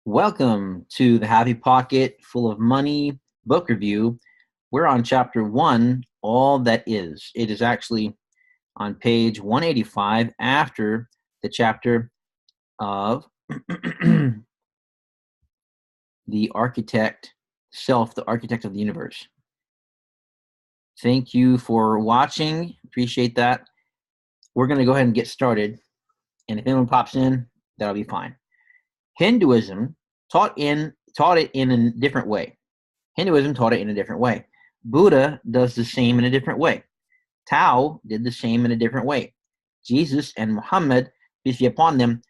Welcome to the Happy Pocket Full of Money book review. We're on chapter 1, All That Is. It is actually on page 185 after the chapter of the architect, the architect of the universe. Thank you for watching. Appreciate that. We're going to go ahead and get started. And if anyone pops in, that'll be fine. Hinduism taught it in a different way. Hinduism taught it in a different way. Buddha does the same in a different way. Tao did the same in a different way. Jesus and Muhammad, peace be upon them,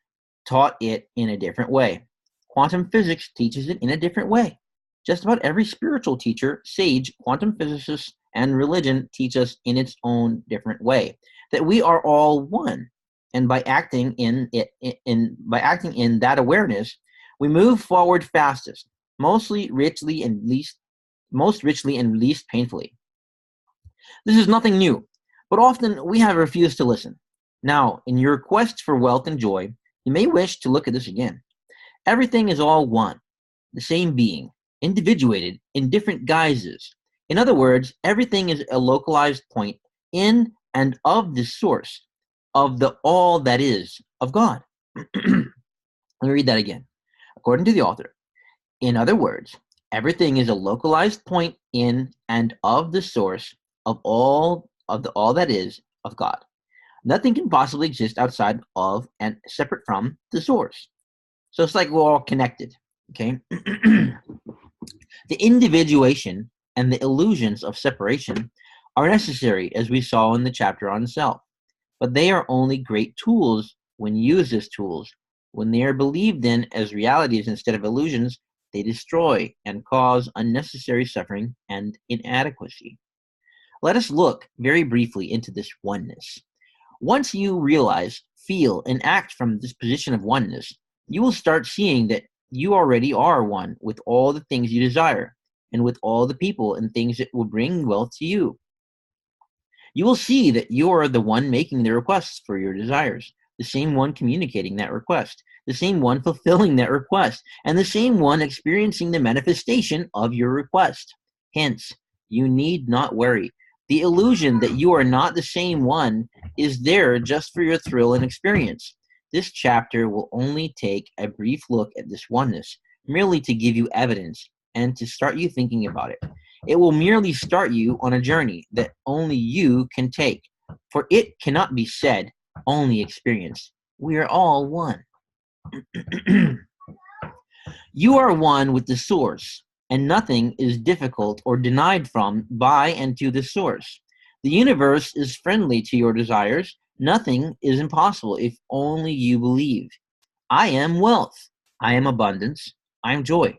taught it in a different way. Quantum physics teaches it in a different way. Just about every spiritual teacher, sage, quantum physicist, and religion teach us in its own different way that we are all one. And by acting in that awareness, we move forward fastest, most richly and least painfully. This is nothing new, but often we have refused to listen. Now, in your quest for wealth and joy, you may wish to look at this again. Everything is all one, the same being, individuated in different guises. In other words, everything is a localized point in and of the source of the all that is of God. Let me read that again. According to the author, in other words, everything is a localized point in and of the source of all that is of God. Nothing can possibly exist outside of and separate from the source. So it's like we're all connected, okay? The individuation and the illusions of separation are necessary, as we saw in the chapter on self. But they are only great tools when used as tools. When they are believed in as realities instead of illusions, they destroy and cause unnecessary suffering and inadequacy. Let us look very briefly into this oneness. Once you realize, feel, and act from this position of oneness, you will start seeing that you already are one with all the things you desire and with all the people and things that will bring wealth to you. You will see that you are the one making the requests for your desires, the same one communicating that request, the same one fulfilling that request, and the same one experiencing the manifestation of your request. Hence, you need not worry. The illusion that you are not the same one is there just for your thrill and experience. This chapter will only take a brief look at this oneness, merely to give you evidence and to start you thinking about it. It will merely start you on a journey that only you can take, for it cannot be said, only experienced. We are all one. You are one with the source, and nothing is difficult or denied from, by, and to the source. The universe is friendly to your desires. Nothing is impossible if only you believe. I am wealth. I am abundance. I am joy.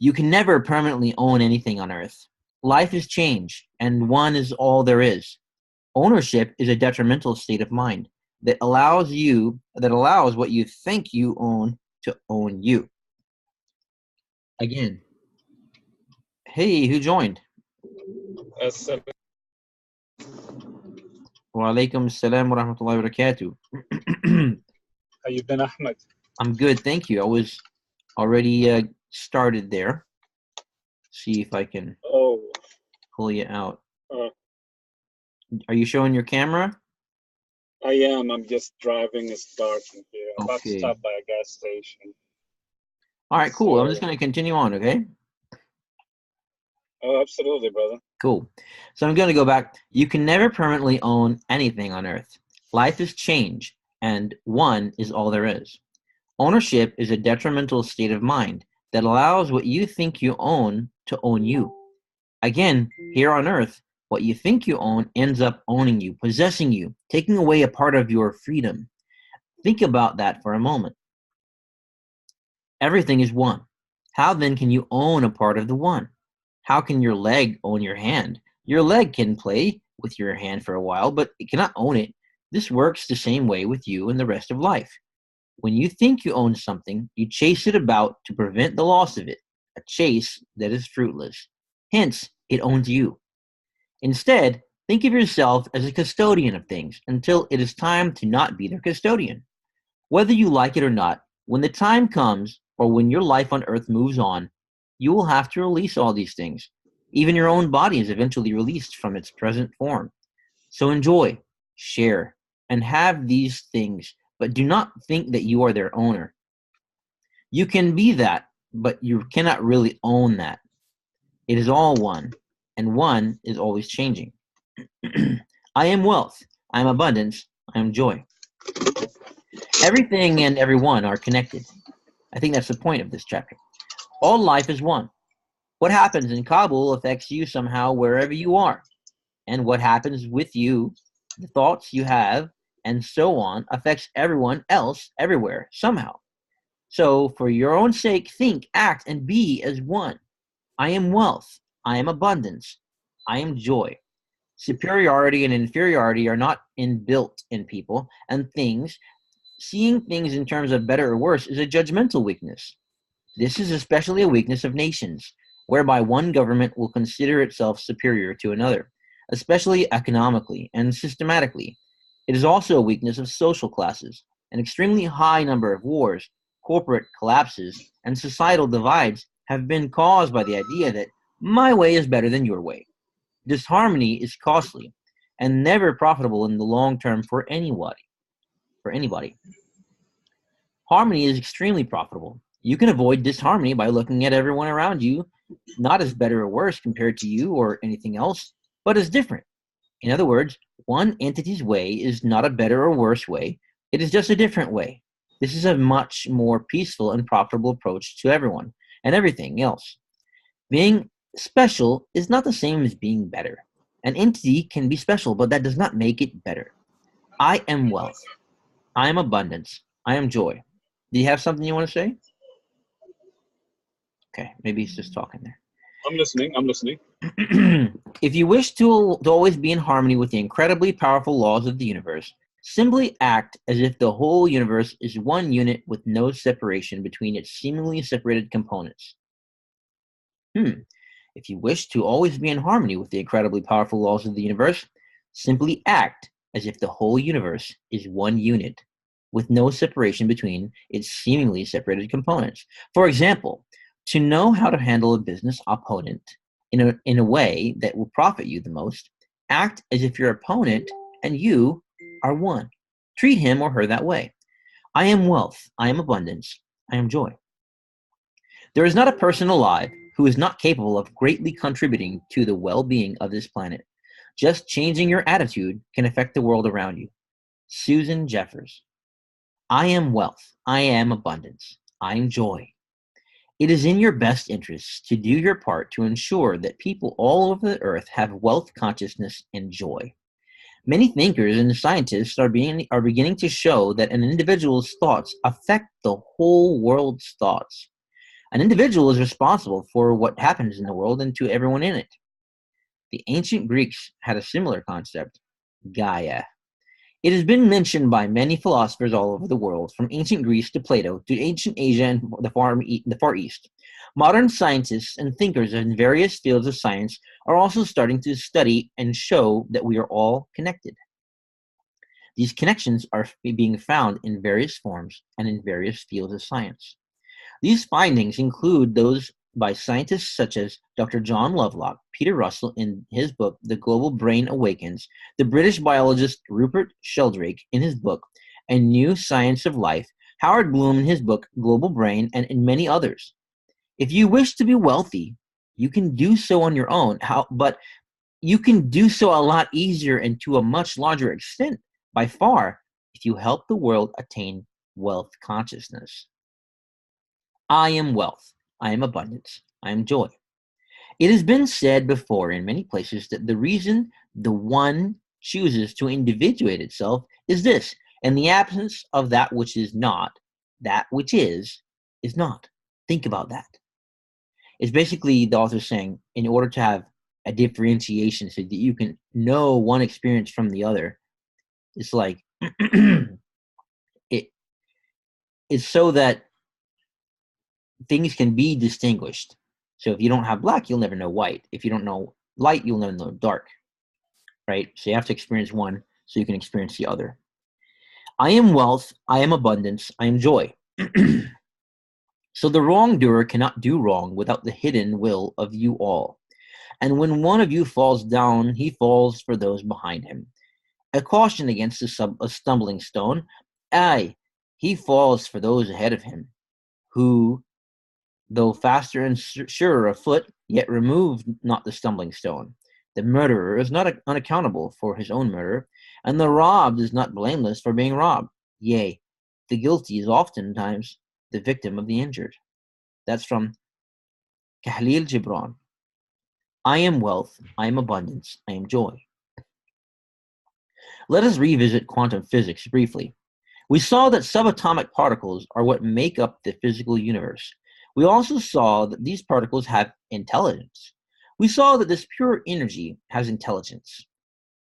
You can never permanently own anything on earth. Life is change, and one is all there is. Ownership is a detrimental state of mind that allows what you think you own to own you. Again. Hey, who joined? Wa alaikum assalam wa rahmatullahi wa barakatuh. How you been, Ahmed? I'm good, thank you. I was already started there. See if I can pull you out. Are you showing your camera? I am. I'm just driving. It's dark in here. I'm about to Okay. stop by a gas station. All right, cool. So- I'm just going to continue on, okay? Oh, absolutely, brother. Cool. So I'm going to go back. You can never permanently own anything on earth. Life is change, and one is all there is. Ownership is a detrimental state of mind that allows what you think you own to own you. Again, here on earth, what you think you own ends up owning you, possessing you, taking away a part of your freedom. Think about that for a moment. Everything is one. How then can you own a part of the one? How can your leg own your hand? Your leg can play with your hand for a while, but it cannot own it. This works the same way with you and the rest of life. When you think you own something, you chase it about to prevent the loss of it, a chase that is fruitless. Hence, it owns you. Instead, think of yourself as a custodian of things until it is time to not be their custodian. Whether you like it or not, when the time comes, or when your life on earth moves on, you will have to release all these things. Even your own body is eventually released from its present form. So enjoy, share, and have these things, but do not think that you are their owner. You can be that, but you cannot really own that. It is all one, and one is always changing. I am wealth, I am abundance, I am joy. Everything and everyone are connected. I think that's the point of this chapter. All life is one. What happens in Kabul affects you somehow wherever you are. And what happens with you, the thoughts you have, and so on, affects everyone else everywhere somehow. So, for your own sake, think, act, and be as one. I am wealth. I am abundance. I am joy. Superiority and inferiority are not inbuilt in people and things. Seeing things in terms of better or worse is a judgmental weakness. This is especially a weakness of nations, whereby one government will consider itself superior to another, especially economically and systematically. It is also a weakness of social classes. An extremely high number of wars, corporate collapses, and societal divides have been caused by the idea that my way is better than your way. Disharmony is costly and never profitable in the long term for anybody. Harmony is extremely profitable. You can avoid disharmony by looking at everyone around you not as better or worse compared to you or anything else, but as different. In other words, one entity's way is not a better or worse way, it is just a different way. This is a much more peaceful and profitable approach to everyone and everything else. Being special is not the same as being better. An entity can be special, but that does not make it better. I am wealth. I am abundance. I am joy. Do you have something you want to say? Okay, maybe he's just talking there. I'm listening. If you wish to always be in harmony with the incredibly powerful laws of the universe, simply act as if the whole universe is one unit with no separation between its seemingly separated components. If you wish to always be in harmony with the incredibly powerful laws of the universe, simply act as if the whole universe is one unit with no separation between its seemingly separated components. For example, to know how to handle a business opponent in a way that will profit you the most, act as if your opponent and you are one. Treat him or her that way. I am wealth. I am abundance. I am joy. There is not a person alive who is not capable of greatly contributing to the well-being of this planet. Just changing your attitude can affect the world around you. Susan Jeffers. I am wealth. I am abundance. I am joy. It is in your best interests to do your part to ensure that people all over the earth have wealth consciousness and joy. Many thinkers and scientists are beginning to show that an individual's thoughts affect the whole world's thoughts. An individual is responsible for what happens in the world and to everyone in it. The ancient Greeks had a similar concept, Gaia. It has been mentioned by many philosophers all over the world, from ancient Greece to Plato to ancient Asia and the Far East. Modern scientists and thinkers in various fields of science are also starting to study and show that we are all connected. These connections are being found in various forms and in various fields of science. These findings include those by scientists such as Dr. John Lovelock, Peter Russell in his book The Global Brain Awakens, the British biologist Rupert Sheldrake in his book A New Science of Life, Howard Bloom in his book Global Brain, and in many others. If you wish to be wealthy, you can do so on your own, but you can do so a lot easier and to a much larger extent by far if you help the world attain wealth consciousness. I am wealth. I am abundance. I am joy. It has been said before in many places that the reason the one chooses to individuate itself is this: in the absence of that which is not, that which is not. Think about that. It's basically the author saying, in order to have a differentiation so that you can know one experience from the other, it's like it's so that things can be distinguished. So if you don't have black, you'll never know white. If you don't know light, you'll never know dark, right? So you have to experience one so you can experience the other. I am wealth. I am abundance. I am joy. So the wrongdoer cannot do wrong without the hidden will of you all. And when one of you falls down, he falls for those behind him. A caution against a stumbling stone. Aye, he falls for those ahead of him, who, though faster and surer of foot, yet remove not the stumbling stone. The murderer is not unaccountable for his own murder, and the robbed is not blameless for being robbed. Yea, the guilty is oftentimes the victim of the injured. That's from Kahlil Gibran. I am wealth, I am abundance, I am joy. Let us revisit quantum physics briefly. We saw that subatomic particles are what make up the physical universe. We also saw that these particles have intelligence. We saw that this pure energy has intelligence.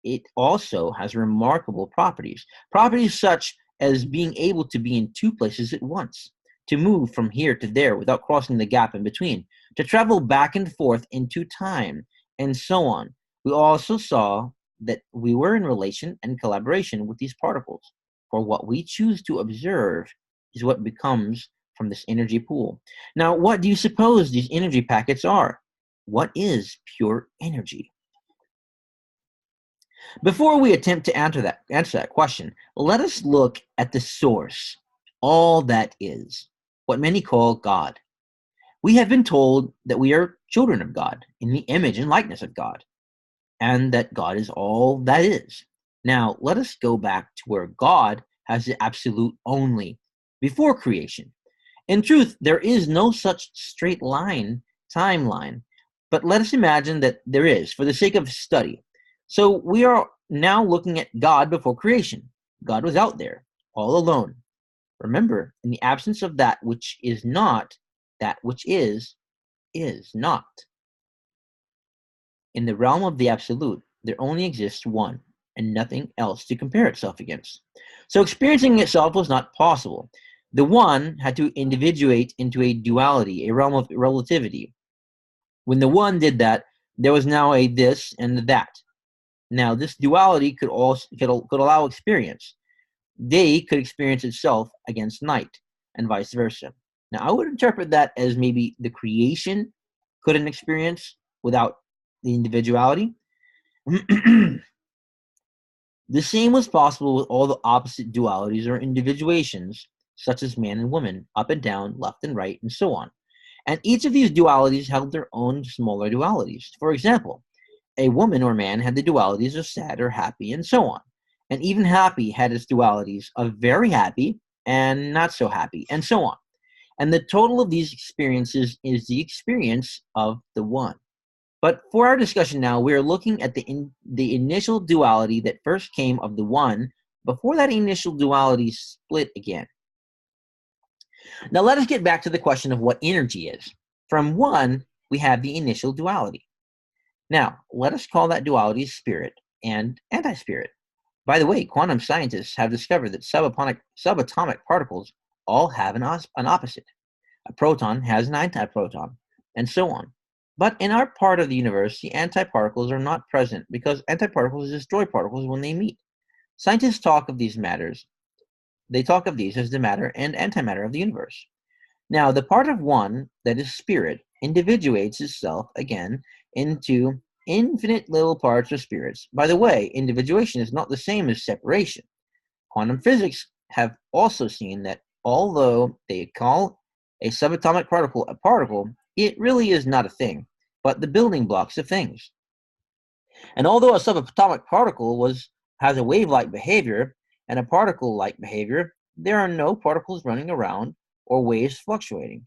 It also has remarkable properties, properties such as being able to be in two places at once, to move from here to there without crossing the gap in between, to travel back and forth into time, and so on. We also saw that we were in relation and collaboration with these particles, for what we choose to observe is what becomes from this energy pool. Now, what do you suppose these energy packets are? What is pure energy? Before we attempt to answer that question, let us look at the source, all that is, what many call God. We have been told that we are children of God, in the image and likeness of God, and that God is all that is. Now, let us go back to where God has the absolute only, before creation. In truth, there is no such straight line, timeline, but let us imagine that there is, for the sake of study. So we are now looking at God before creation. God was out there, all alone. Remember, in the absence of that which is not, that which is not. In the realm of the absolute, there only exists one, and nothing else to compare itself against. So experiencing itself was not possible. The one had to individuate into a duality, a realm of relativity. When the one did that, there was now a this and a that. Now, this duality could allow experience. Day could experience itself against night, and vice versa. Now, I would interpret that as maybe the creation couldn't experience without the individuality. The same was possible with all the opposite dualities or individuations, such as man and woman, up and down, left and right, and so on. And each of these dualities held their own smaller dualities. For example, a woman or man had the dualities of sad or happy, and so on. And even happy had its dualities of very happy and not so happy, and so on. And the total of these experiences is the experience of the one. But for our discussion now, we are looking at the initial duality that first came of the one before that initial duality split again. Now let us get back to the question of what energy is. From one, we have the initial duality. Now, let us call that duality spirit and antispirit. By the way, quantum scientists have discovered that subatomic particles all have an opposite. A proton has an antiproton, and so on. But in our part of the universe, the antiparticles are not present because antiparticles destroy particles when they meet. Scientists talk of these matters. They talk of these as the matter and antimatter of the universe. Now, the part of one that is spirit individuates itself again into infinite little parts or spirits. By the way, individuation is not the same as separation. Quantum physics have also seen that although they call a subatomic particle a particle, it really is not a thing, but the building blocks of things. And although a subatomic particle has a wave-like behavior and a particle-like behavior, there are no particles running around or waves fluctuating.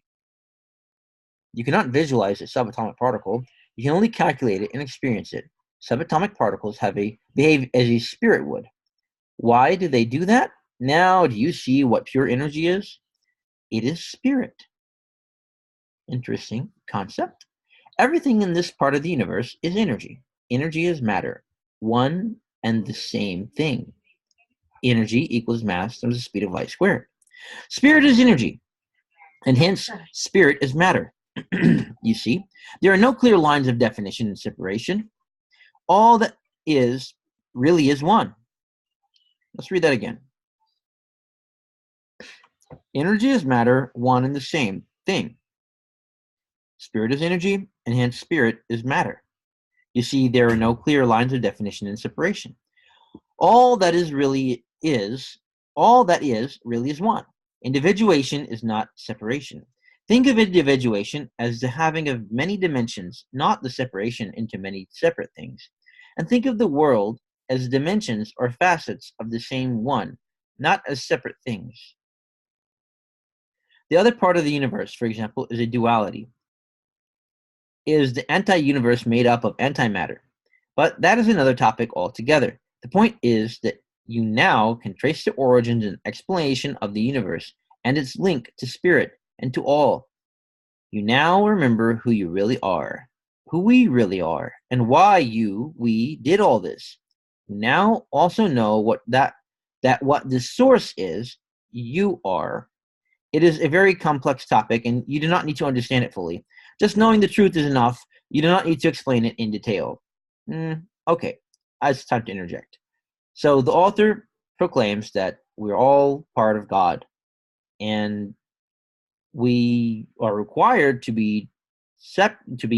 You cannot visualize a subatomic particle. You can only calculate it and experience it. Subatomic particles behave as a spirit would. Why do they do that? Now, do you see what pure energy is? It is spirit. Interesting concept. Everything in this part of the universe is energy. Energy is matter, one and the same thing. Energy equals mass times the speed of light squared. Spirit is energy, and hence spirit is matter. You see, there are no clear lines of definition and separation. All that is really is one. Let's read that again. Energy is matter, one and the same. thing. Spirit is energy, and hence spirit is matter. You see, there are no clear lines of definition and separation. All that is really is, all that is really is one. Individuation is not separation. Think of individuation as the having of many dimensions, not the separation into many separate things. And think of the world as dimensions or facets of the same one, not as separate things. The other part of the universe, for example, is a duality, is the anti-universe made up of antimatter. But that is another topic altogether. The point is that you now can trace the origins and explanation of the universe and its link to spirit and to all. You now remember who you really are, who we really are, and why we did all this. You now also know what the source is, you are. It is a very complex topic, and you do not need to understand it fully. Just knowing the truth is enough. You do not need to explain it in detail. Okay, it's time to interject. So the author proclaims that we're all part of God, and we are required to be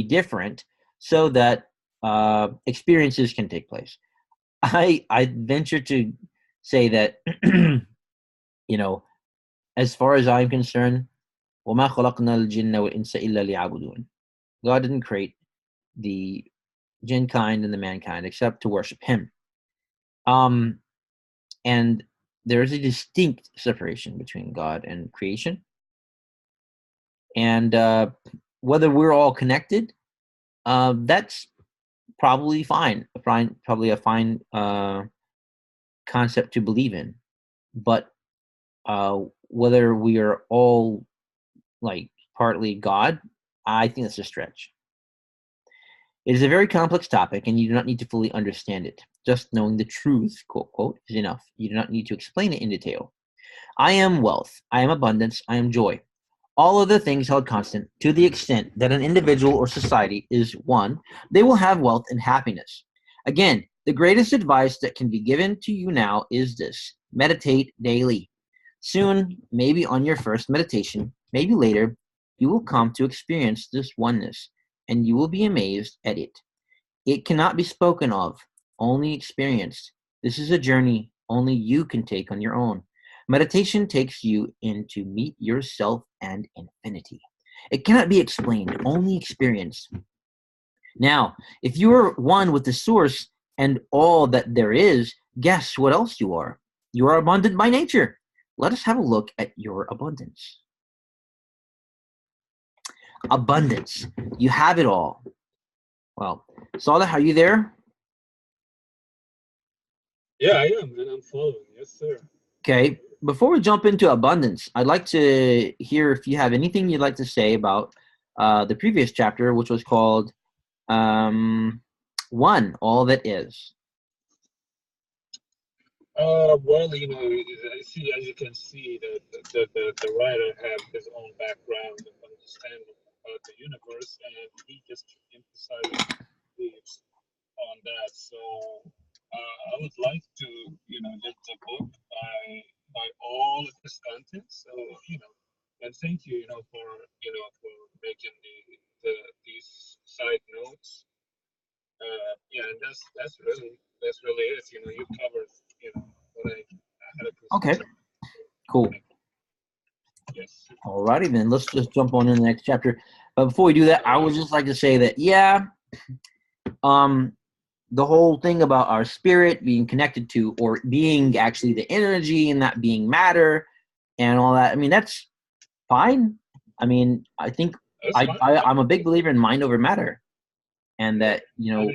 different so that experiences can take place. I venture to say that as far as I'm concerned, وَمَا خَلَقْنَا الْجِنَّ وَالْإِنسَ إِلَّا لِيَعْبُدُونَ. God didn't create the jinn kind and the mankind except to worship Him. And there is a distinct separation between God and creation. And whether we're all connected, that's probably fine. Probably a fine concept to believe in. But whether we are all like partly God, I think that's a stretch. It is a very complex topic, and you do not need to fully understand it. Just knowing the truth, quote, quote, is enough. You do not need to explain it in detail. I am wealth. I am abundance. I am joy. All other things held constant to the extent that an individual or society is one, they will have wealth and happiness. Again, the greatest advice that can be given to you now is this: meditate daily. Soon, maybe on your first meditation, maybe later, you will come to experience this oneness, and you will be amazed at it. It cannot be spoken of, only experienced. This is a journey only you can take on your own. Meditation takes you in to meet yourself and infinity. It cannot be explained, only experienced. Now, if you are one with the source and all that there is, guess what else you are? You are abundant by nature. Let us have a look at your abundance. Abundance. You have it all. Well, Saleh, are you there? Yeah, I am, and I'm following. Yes, sir. Okay. Before we jump into abundance, I'd like to hear if you have anything you'd like to say about the previous chapter, which was called One, All That Is. Well, I see, as you can see, the writer had his own background and understanding about the universe, and he just emphasized on that. So I would like to, get the book by all of his contents. So, and thank you, for making these side notes. Yeah, and that's really it. You covered, what I had to Okay, cool. Yes. Alrighty then, let's just jump on in the next chapter. But before we do that, I would just like to say that, the whole thing about our spirit being connected to, or being actually the energy and that being matter and all that, I mean, that's fine. I mean, I think I'm a big believer in mind over matter. And that, I mean,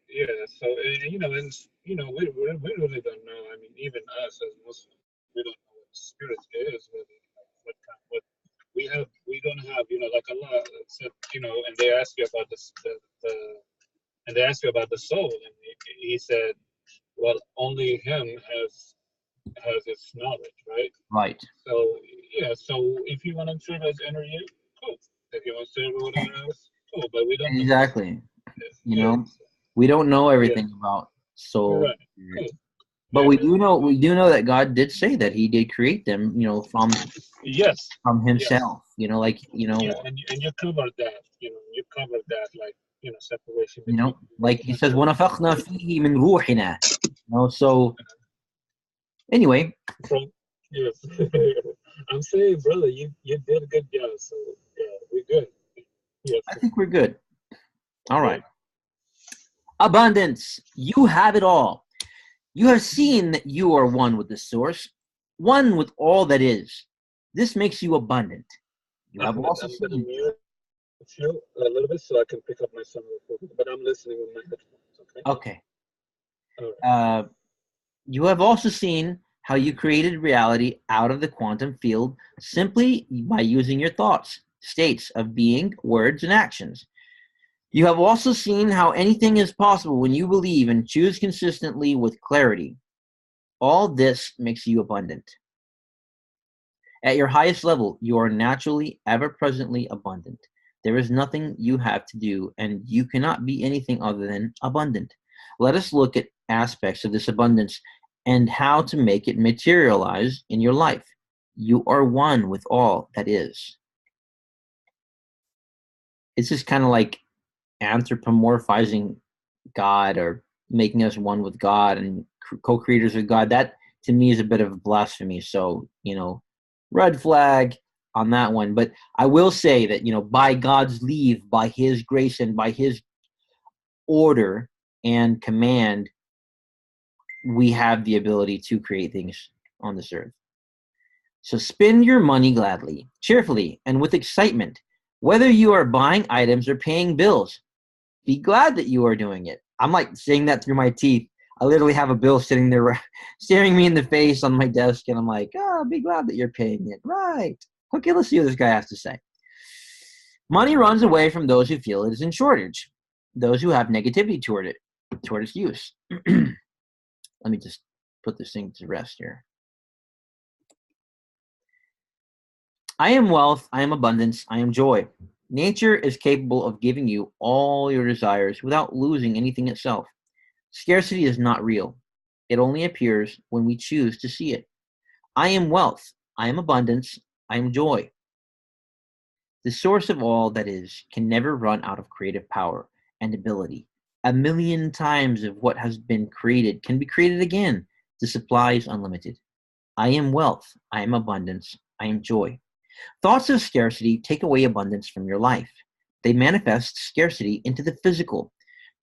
yeah, so, and, we really don't know. I mean, even us as Muslims, we don't know what spirit is, what we don't have, like Allah said, and they ask you about and they ask you about the soul, and he said, well, only him has its knowledge, right? Right. So, yeah, so if you want to serve as energy, cool. If you want to serve whatever else, cool, but we don't know. Exactly. We don't know everything about soul. Right. Cool. But and we do know that God did say that He did create them, yes, from yes, Himself. yeah, and you covered that. You covered that, like, separation between Like He says, natural وَنَفَخْنَا and فِيهِ مِنْ رُوحِنَا. So anyway, from yes. I'm saying, brother, you did a good job. So yeah, we're good. Yes, I think we're good. All yeah. right. Abundance. You have it all. You have seen that you are one with the source, one with all that is. This makes you abundant. You have Ahmed, also I'm gonna seen. mute you a little bit so I can pick up my son real quick. But I'm listening with my headphones. Okay. Okay. All right. Uh, you have also seen how you created reality out of the quantum field simply by using your thoughts, states of being, words, and actions. You have also seen how anything is possible when you believe and choose consistently with clarity. All this makes you abundant. At your highest level, you are naturally, ever presently abundant. There is nothing you have to do, and you cannot be anything other than abundant. Let us look at aspects of this abundance and how to make it materialize in your life. You are one with all that is. It's just kind of like anthropomorphizing God, or making us one with God and co-creators with God. That to me is a bit of blasphemy. So, red flag on that one. But I will say that, by God's leave, by His grace, and by His order and command, we have the ability to create things on this earth. So spend your money gladly, cheerfully, and with excitement, whether you are buying items or paying bills. Be glad that you are doing it. I'm like saying that through my teeth. I literally have a bill sitting there staring me in the face on my desk, and I'm like, oh, be glad that you're paying it. Right. Okay, let's see what this guy has to say. Money runs away from those who feel it is in shortage, those who have negativity toward its use. Let me just put this thing to rest here. I am wealth, I am abundance, I am joy. Nature is capable of giving you all your desires without losing anything itself. Scarcity is not real. It only appears when we choose to see it. I am wealth. I am abundance. I am joy. The source of all that is can never run out of creative power and ability. A million times of what has been created can be created again. The supply is unlimited. I am wealth. I am abundance. I am joy. Thoughts of scarcity take away abundance from your life. They manifest scarcity into the physical.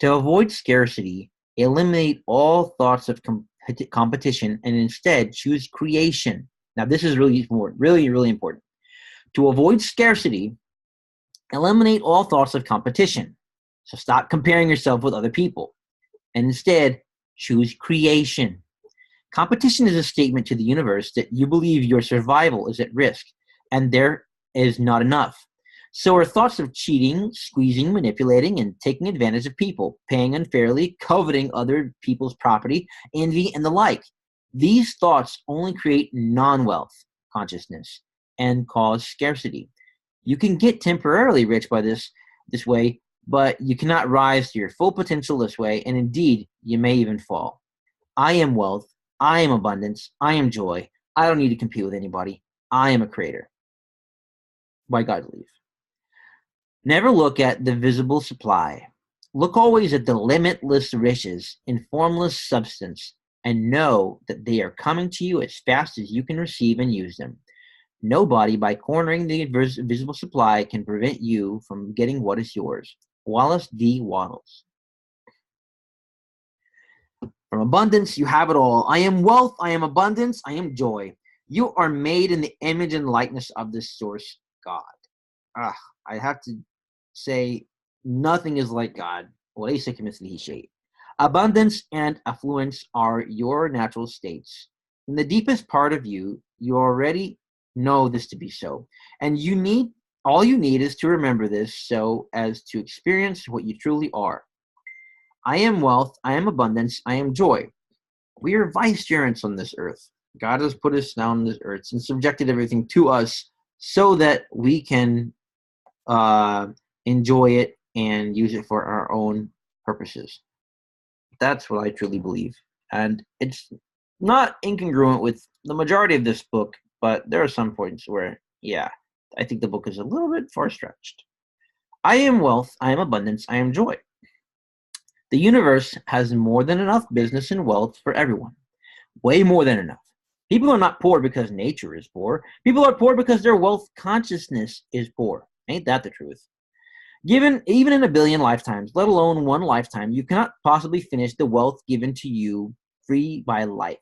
To avoid scarcity, eliminate all thoughts of competition and instead choose creation. Now, this is really important, really, really important. To avoid scarcity, eliminate all thoughts of competition. So stop comparing yourself with other people and instead choose creation. Competition is a statement to the universe that you believe your survival is at risk and there is not enough. So are thoughts of cheating, squeezing, manipulating, and taking advantage of people, paying unfairly, coveting other people's property, envy, and the like. These thoughts only create non-wealth consciousness and cause scarcity. You can get temporarily rich by this way, but you cannot rise to your full potential this way, and indeed, you may even fall. I am wealth. I am abundance. I am joy. I don't need to compete with anybody. I am a creator. By God's leave. Never look at the visible supply. Look always at the limitless riches in formless substance and know that they are coming to you as fast as you can receive and use them. Nobody, by cornering the visible supply, can prevent you from getting what is yours. Wallace D. Waddles. From abundance, you have it all. I am wealth, I am abundance, I am joy. You are made in the image and likeness of the source, God. I have to say, nothing is like God. وليس كمثله شيء. Abundance and affluence are your natural states. In the deepest part of you, you already know this to be so. And all you need is to remember this so as to experience what you truly are. I am wealth, I am abundance, I am joy. We are vicegerents on this earth. God has put us down on this earth and subjected everything to us so that we can enjoy it and use it for our own purposes. That's what I truly believe. And it's Not incongruent with the majority of this book, but there are some points where, yeah, I think the book is a little bit far stretched. I am wealth, I am abundance, I am joy. The universe has more than enough business and wealth for everyone. Way more than enough. People are not poor because nature is poor. People are poor because their wealth consciousness is poor. Ain't that the truth? Given even in a billion lifetimes, let alone one lifetime, you cannot possibly finish the wealth given to you free by life.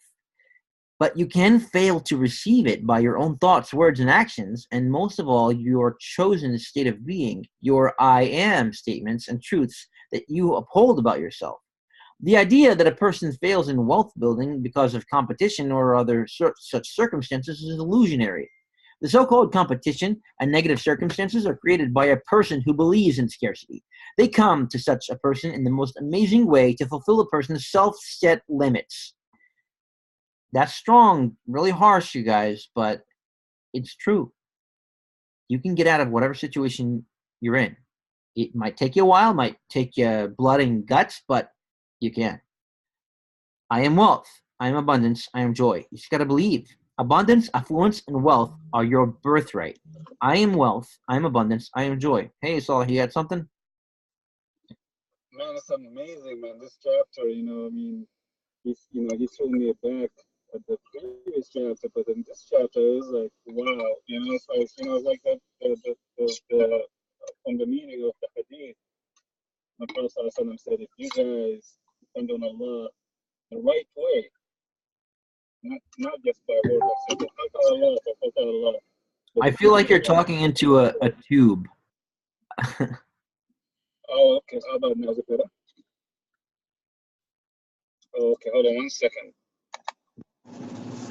But you can fail to receive it by your own thoughts, words, and actions, and most of all, your chosen state of being, your I am statements and truths that you uphold about yourself. The idea that a person fails in wealth building because of competition or other such circumstances is illusionary. The so-called competition and negative circumstances are created by a person who believes in scarcity. They come to such a person in the most amazing way to fulfill a person's self-set limits. That's strong, really harsh, you guys, but it's true. You can get out of whatever situation you're in. It might take you a while, might take you blood and guts, but you can. I am wealth. I am abundance. I am joy. You just got to believe. Abundance, affluence, and wealth are your birthright. I am wealth. I am abundance. I am joy. Hey, Saul, you had something? Man, it's amazing, man. This chapter, I mean, he threw me back at the previous chapter, but in this chapter, it's like, wow, so it's like that, from the meaning of the hadith, the Prophet ﷺ said, if you guys depend on Allah the right way, not just by word, like Allah. I feel like you're talking into a tube. Oh, okay. How about now? Is it better? Oh, okay, hold on 1 second.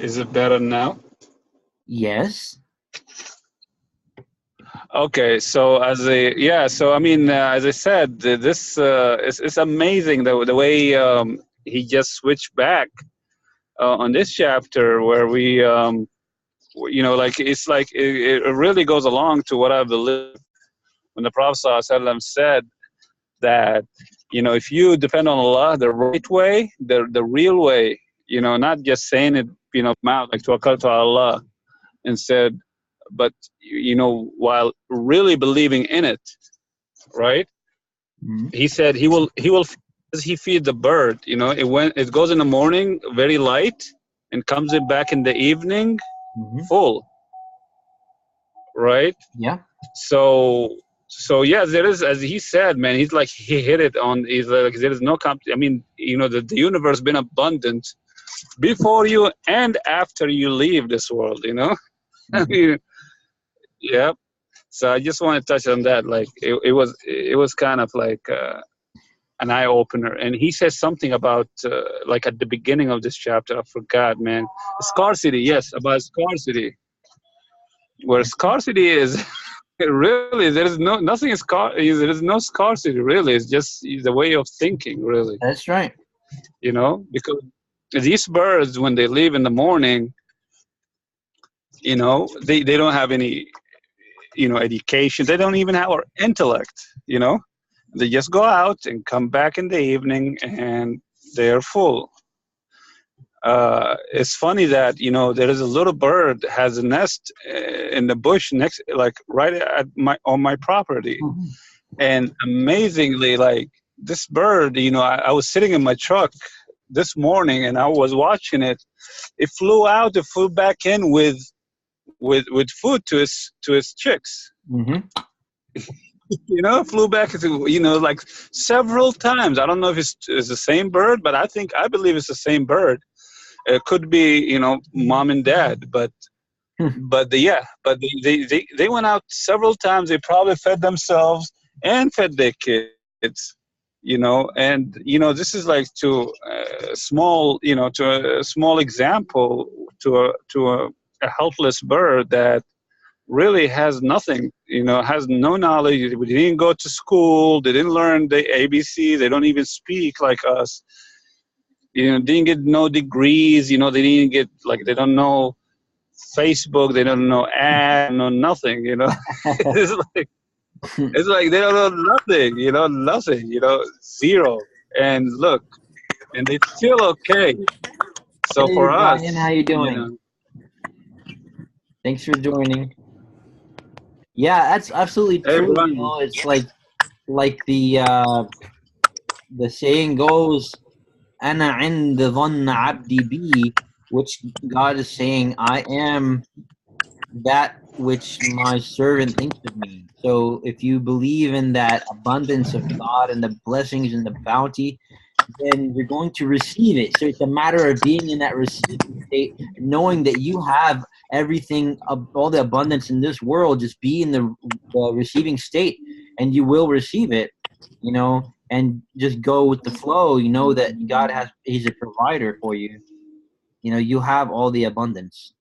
Is it better now? Yes. Okay, so as I said, this it's amazing the way he just switched back on this chapter where we it's like it really goes along to what I believe when the Prophet ﷺ said that if you depend on Allah the right way, the real way, not just saying it mouth like tawakkal to Allah instead, but while really believing in it, right? Mm-hmm. He said he will as he feed the bird, it goes in the morning very light and comes in back in the evening full, right? Yeah. So yes, there is, as he said, man, he hit it on. He's like, there is no the universe been abundant before you and after you leave this world, I mean, yeah. So I just want to touch on that. Like it was kind of like an eye opener. And he says something about like at the beginning of this chapter. I forgot, man. Scarcity, yes, about scarcity. Where scarcity is really there is nothing is there is no scarcity really. It's just the way of thinking, really. That's right. Because these birds when they leave in the morning, they don't have any education. They don't even have our intellect. They just go out and come back in the evening and they're full. It's funny that there is a little bird has a nest in the bush next, like right at on my property, and amazingly, like this bird, I was sitting in my truck this morning and I was watching it. It flew out, it flew back in with food to its chicks. Flew back to like several times. I don't know if it's the same bird, but I believe it's the same bird. It could be, mom and dad, but they went out several times. They probably fed themselves and fed their kids, and this is like to a small, to a small example to a helpless bird that really has nothing, has no knowledge. They didn't go to school. They didn't learn the ABC. They don't even speak like us. Didn't get no degrees, they didn't get, like, they don't know Facebook, they don't know ads, no nothing, it's like they don't know nothing, zero. And look, and it's still okay. So Hey for Brian, how us, you you doing? know, Thanks for joining. Yeah, that's absolutely hey true. You Brian, know, it's like the saying goes, "Ana عند ظن عبدي بي," which God is saying, I am that which my servant thinks of me. So if you believe in that abundance of God and the blessings and the bounty, then you're going to receive it. So it's a matter of being in that receiving state, knowing that you have everything, all the abundance in this world. Just be in the receiving state, and you will receive it. You know, and just go with the flow. You know that God He's a provider for you. You know, you have all the abundance.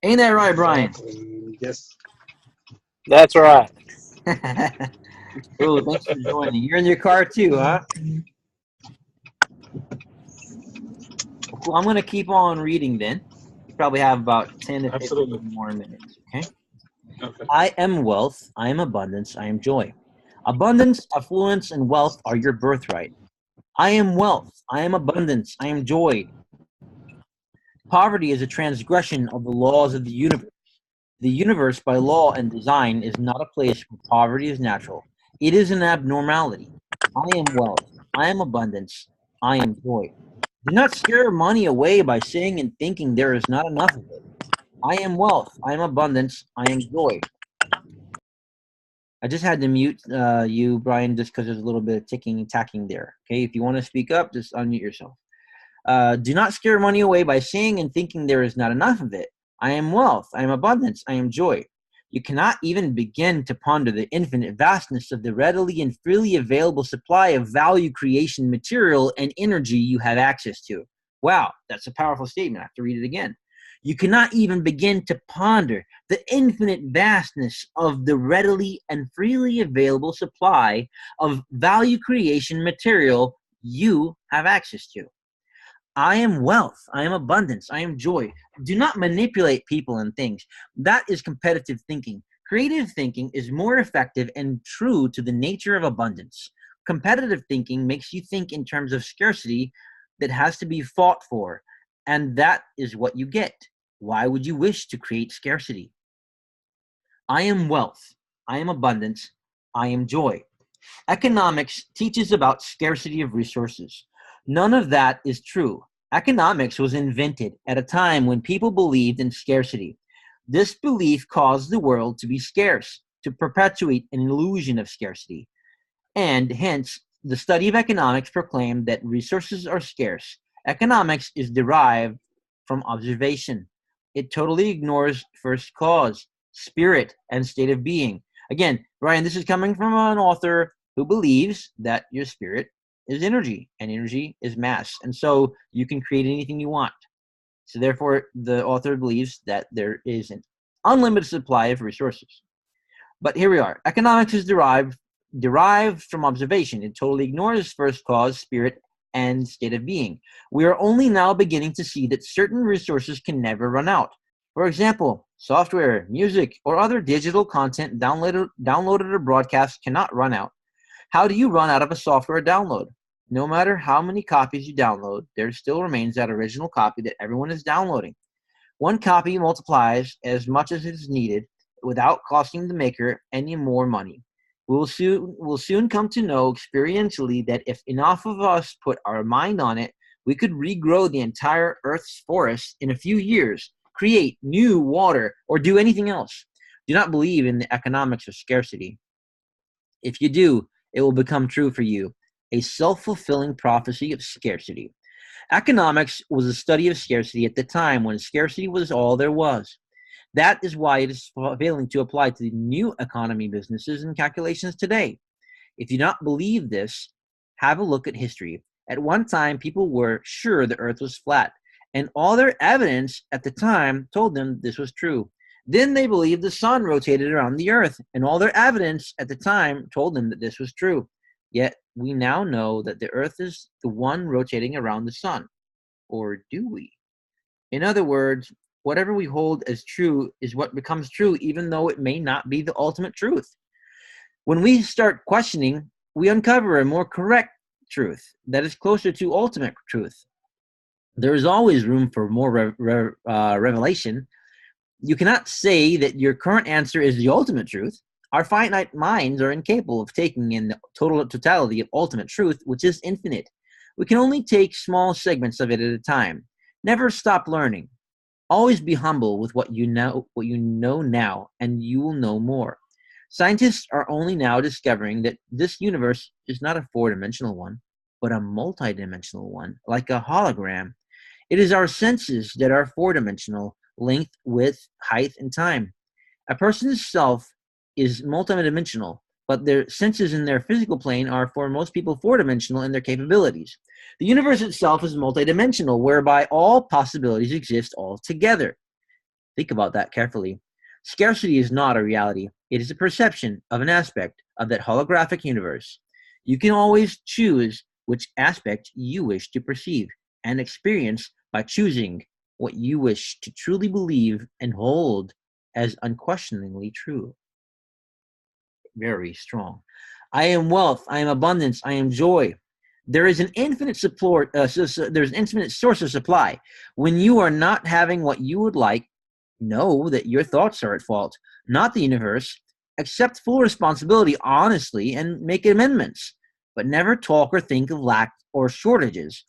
Ain't that right, Brian? exactly. Yes, That's right. Cool. Thanks for joining. You're in your car too, huh? Cool. I'm gonna keep on reading then. You probably have about 10 to absolutely. 15 more minutes. Okay. Okay. I am wealth. I am abundance. I am joy. Abundance, affluence, and wealth are your birthright. I am wealth. I am abundance. I am joy. Poverty is a transgression of the laws of the universe. The universe, by law and design, is not a place where poverty is natural. It is an abnormality. I am wealth. I am abundance. I am joy. Do not scare money away by saying and thinking there is not enough of it. I am wealth. I am abundance. I am joy. I just had to mute you, Brian, just because there's a little bit of ticking and tacking there. Okay, if you want to speak up, just unmute yourself. Do not scare money away by saying and thinking there is not enough of it. I am wealth. I am abundance. I am joy. You cannot even begin to ponder the infinite vastness of the readily and freely available supply of value creation material and energy you have access to. Wow, that's a powerful statement. I have to read it again. You cannot even begin to ponder the infinite vastness of the readily and freely available supply of value creation material you have access to. I am wealth. I am abundance. I am joy. Do not manipulate people and things. That is competitive thinking. Creative thinking is more effective and true to the nature of abundance. Competitive thinking makes you think in terms of scarcity that has to be fought for, and that is what you get. Why would you wish to create scarcity? I am wealth. I am abundance. I am joy. Economics teaches about scarcity of resources. None of that is true. Economics was invented at a time when people believed in scarcity. This belief caused the world to be scarce, to perpetuate an illusion of scarcity. And hence, the study of economics proclaimed that resources are scarce. Economics is derived from observation. It totally ignores first cause, spirit, and state of being. Again, Ryan, this is coming from an author who believes that your spirit is energy and energy is mass. And so you can create anything you want. So therefore, the author believes that there is an unlimited supply of resources. But here we are. Economics is derived from observation. It totally ignores first cause, spirit, and state of being. We are only now beginning to see that certain resources can never run out. For example, software, music, or other digital content downloaded or broadcast cannot run out. How do you run out of a software download? No matter how many copies you download, there still remains that original copy that everyone is downloading. One copy multiplies as much as is needed without costing the maker any more money. We'll soon come to know experientially that if enough of us put our mind on it, we could regrow the entire Earth's forest in a few years, create new water, or do anything else. Do not believe in the economics of scarcity. If you do, it will become true for you, a self-fulfilling prophecy of scarcity. Economics was a study of scarcity at the time when scarcity was all there was. That is why it is failing to apply to the new economy businesses and calculations today. If you do not believe this, have a look at history. At one time, people were sure the earth was flat, and all their evidence at the time told them this was true. Then they believed the sun rotated around the earth, and all their evidence at the time told them that this was true. Yet we now know that the earth is the one rotating around the sun. Or do we? In other words, whatever we hold as true is what becomes true, even though it may not be the ultimate truth. When we start questioning, we uncover a more correct truth that is closer to ultimate truth. There is always room for more revelation. You cannot say that your current answer is the ultimate truth. Our finite minds are incapable of taking in the totality of ultimate truth, which is infinite. We can only take small segments of it at a time. Never stop learning. Always be humble with what you know now, and you will know more. Scientists are only now discovering that this universe is not a four-dimensional one, but a multi-dimensional one, like a hologram. It is our senses that are four-dimensional: length, width, height, and time. A person's self is multidimensional, but their senses in their physical plane are, for most people, four-dimensional in their capabilities. The universe itself is multidimensional, whereby all possibilities exist all together. Think about that carefully. Scarcity is not a reality. It is a perception of an aspect of that holographic universe. You can always choose which aspect you wish to perceive and experience by choosing what you wish to truly believe and hold as unquestioningly true. Very strong. I am wealth. I am abundance. I am joy. There is an infinite support. There's an infinite source of supply. When you are not having what you would like, know that your thoughts are at fault, not the universe. Accept full responsibility honestly and make amendments, but never talk or think of lack or shortages,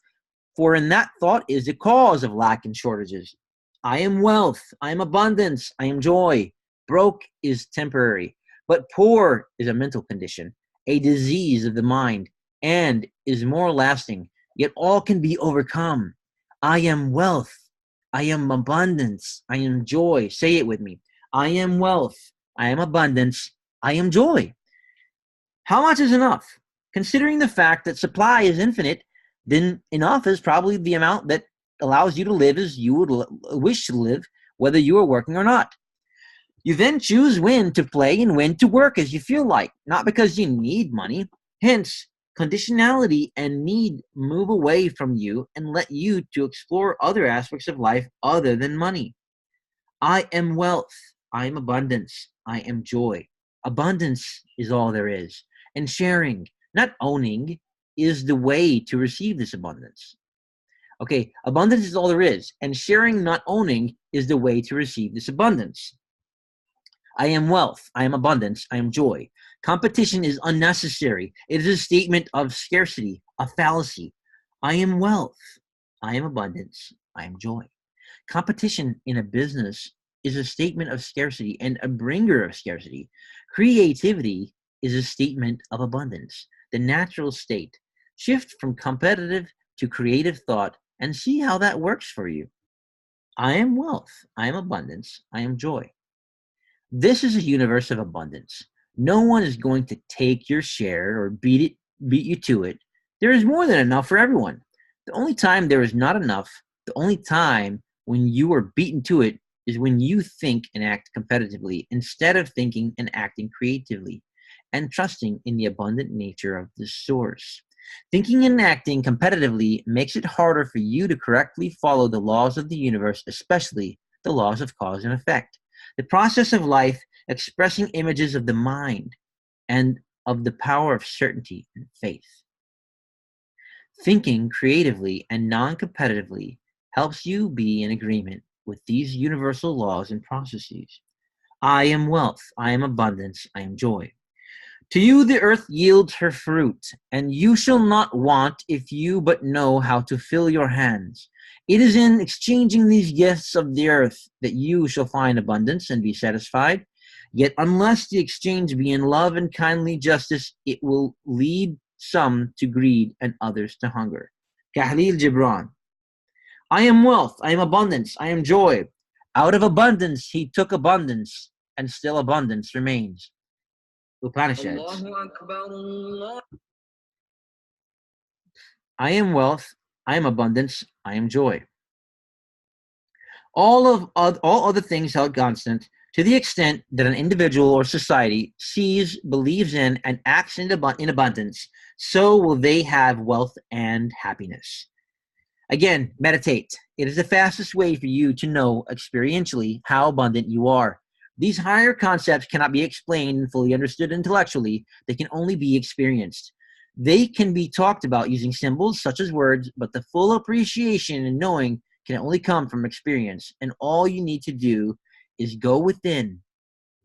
for in that thought is the cause of lack and shortages. I am wealth, I am abundance, I am joy. Broke is temporary, but poor is a mental condition, a disease of the mind, and is more lasting, yet all can be overcome. I am wealth, I am abundance, I am joy. Say it with me. I am wealth, I am abundance, I am joy. How much is enough? Considering the fact that supply is infinite, then enough is probably the amount that allows you to live as you would wish to live, whether you are working or not. You then choose when to play and when to work as you feel like, not because you need money. Hence, conditionality and need move away from you and let you to explore other aspects of life other than money. I am wealth. I am abundance. I am joy. Abundance is all there is. And sharing, not owning, is the way to receive this abundance. Okay, abundance is all there is. And sharing, not owning, is the way to receive this abundance. I am wealth. I am abundance. I am joy. Competition is unnecessary. It is a statement of scarcity, a fallacy. I am wealth. I am abundance. I am joy. Competition in a business is a statement of scarcity and a bringer of scarcity. Creativity is a statement of abundance, the natural state. Shift from competitive to creative thought and see how that works for you. I am wealth. I am abundance. I am joy. This is a universe of abundance. No one is going to take your share or beat you to it. There is more than enough for everyone. The only time there is not enough, the only time when you are beaten to it, is when you think and act competitively instead of thinking and acting creatively and trusting in the abundant nature of the source. Thinking and acting competitively makes it harder for you to correctly follow the laws of the universe, especially the laws of cause and effect. The process of life expressing images of the mind and of the power of certainty and faith. Thinking creatively and non-competitively helps you be in agreement with these universal laws and processes. I am wealth, I am abundance, I am joy. To you the earth yields her fruit, and you shall not want if you but know how to fill your hands. It is in exchanging these gifts of the earth that you shall find abundance and be satisfied. Yet unless the exchange be in love and kindly justice, it will lead some to greed and others to hunger. Kahlil Gibran. I am wealth, I am abundance, I am joy. Out of abundance he took abundance, and still abundance remains. Upanishads. I am wealth, I am abundance, I am joy. All other things held constant, to the extent that an individual or society sees, believes in, and acts in abundance, so will they have wealth and happiness. Again, meditate. It is the fastest way for you to know experientially how abundant you are. These higher concepts cannot be explained and fully understood intellectually. They can only be experienced. They can be talked about using symbols such as words, but the full appreciation and knowing can only come from experience. And all you need to do is go within,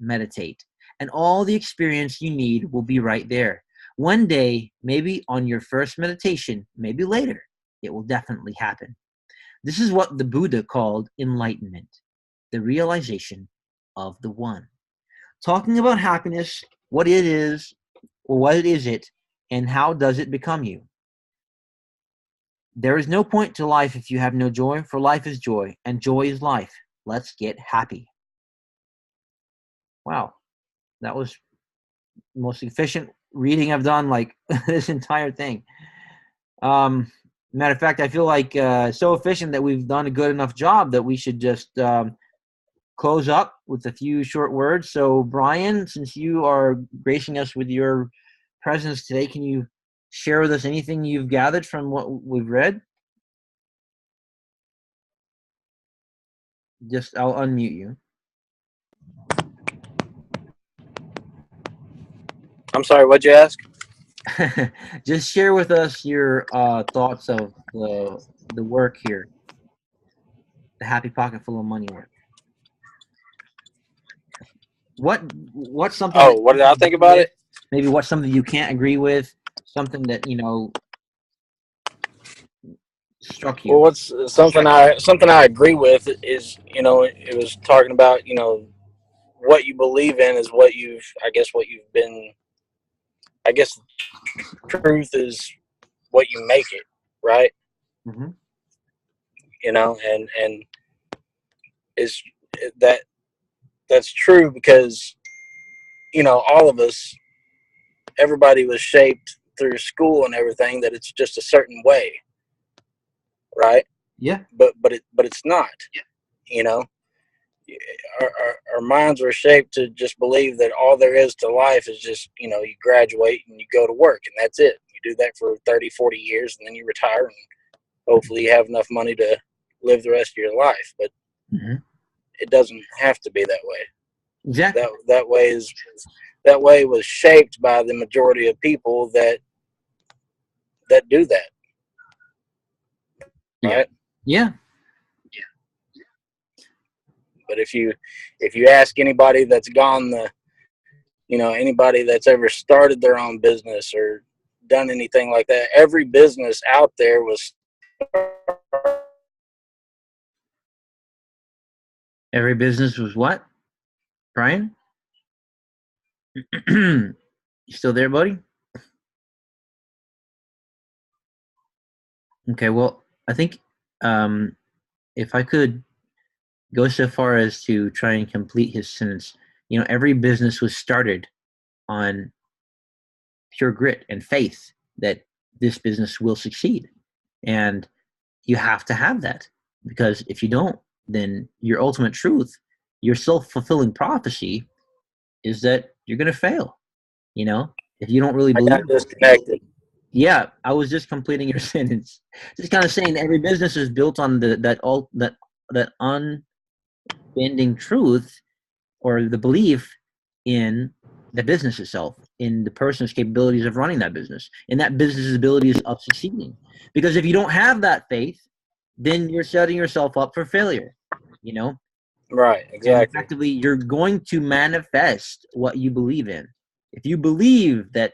meditate, and all the experience you need will be right there. One day, maybe on your first meditation, maybe later, it will definitely happen. This is what the Buddha called enlightenment, the realization of the one. Talking about happiness, what it is, or what is it, and how does it become you? There is no point to life if you have no joy, for life is joy, and joy is life. Let's get happy. Wow, that was the most efficient reading I've done, like, this entire thing. Matter of fact, I feel like so efficient that we've done a good enough job that we should just close up with a few short words. So, Brian, since you are gracing us with your presence today, can you share with us anything you've gathered from what we've read? Just, I'll unmute you. I'm sorry, what'd you ask? Just share with us your thoughts of the work here, the Happy Pocket Full of Money work. What's something? Oh, what did I think about it? Maybe what's something you can't agree with? Something that struck you. Well, what's something I agree with is, it was talking about, what you believe in is what you've been. I guess truth is what you make it, right? Mm-hmm. And is that's true because all of us, everybody was shaped through school and everything that it's just a certain way, right? Yeah. But it's not. Yeah. Our minds were shaped to just believe that all there is to life is just, you graduate and you go to work and that's it. You do that for 30, 40 years and then you retire and hopefully you have enough money to live the rest of your life. But it doesn't have to be that way. Exactly. That way was shaped by the majority of people that do that. Right? Yeah. But if you ask anybody that's gone anybody that's ever started their own business or done anything like that, every business out there was. Every business was what? Brian? You still there, buddy? Okay, well, I think if I could go so far as to try and complete his sentence, every business was started on pure grit and faith that this business will succeed. And you have to have that, because if you don't, then your ultimate truth, your self-fulfilling prophecy is that you're going to fail. If you don't really believe. I got disconnected. Yeah, I was just completing your sentence. Just kind of saying that every business is built on that unbending truth, or the belief in the business itself, in the person's capabilities of running that business, in that business's abilities of succeeding. Because if you don't have that faith, then you're setting yourself up for failure. Right, exactly. And effectively, you're going to manifest what you believe in. If you believe that,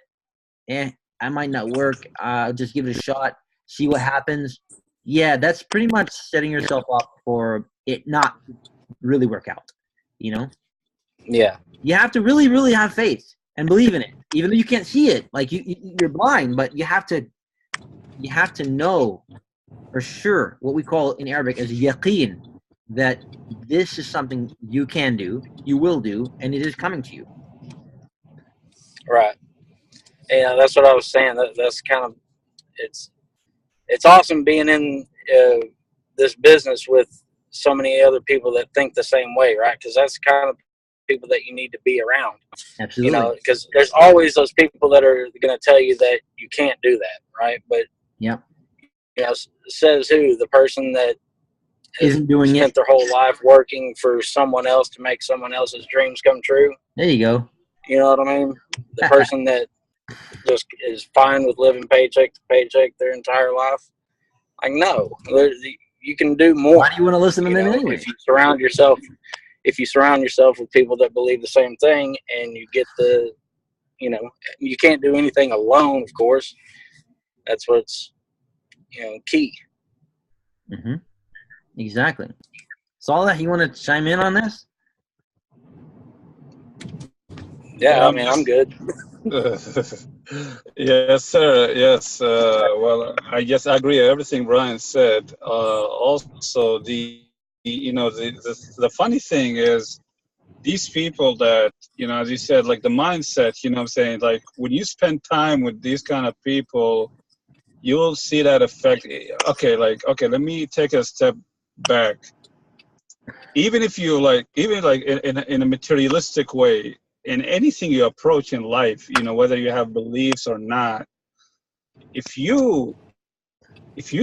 I might not work, I'll just give it a shot, see what happens. Yeah, that's pretty much setting yourself up for it not really work out. Yeah. You have to really, really have faith and believe in it, even though you can't see it. Like you're blind, but you have to know for sure what we call in Arabic as yaqeen, that this is something you can do, you will do, and it is coming to you. Right. Yeah, that's what I was saying. That's kind of it's awesome being in this business with so many other people that think the same way, right? Because that's the kind of people that you need to be around. Absolutely. Because there's always those people that are going to tell you that you can't do that, right? But says who? The person that isn't doing spent their whole life working for someone else to make someone else's dreams come true. There you go. You know what I mean? The person that just is fine with living paycheck to paycheck their entire life? Like, no, you can do more. Why do you want to listen to them anyway? If you surround yourself with people that believe the same thing, and you get the, you can't do anything alone, of course. That's what's, key. Mm-hmm. Exactly. Saul, you want to chime in on this? Yeah, I mean, I'm good. Yes, sir. Yes. Well, I guess I agree with everything Brian said. Also, the funny thing is, these people that, as you said, like the mindset, I'm saying, like when you spend time with these kind of people, you'll see that effect. Okay, let me take a step back. Even if you even in a materialistic way, in anything you approach in life, whether you have beliefs or not, if you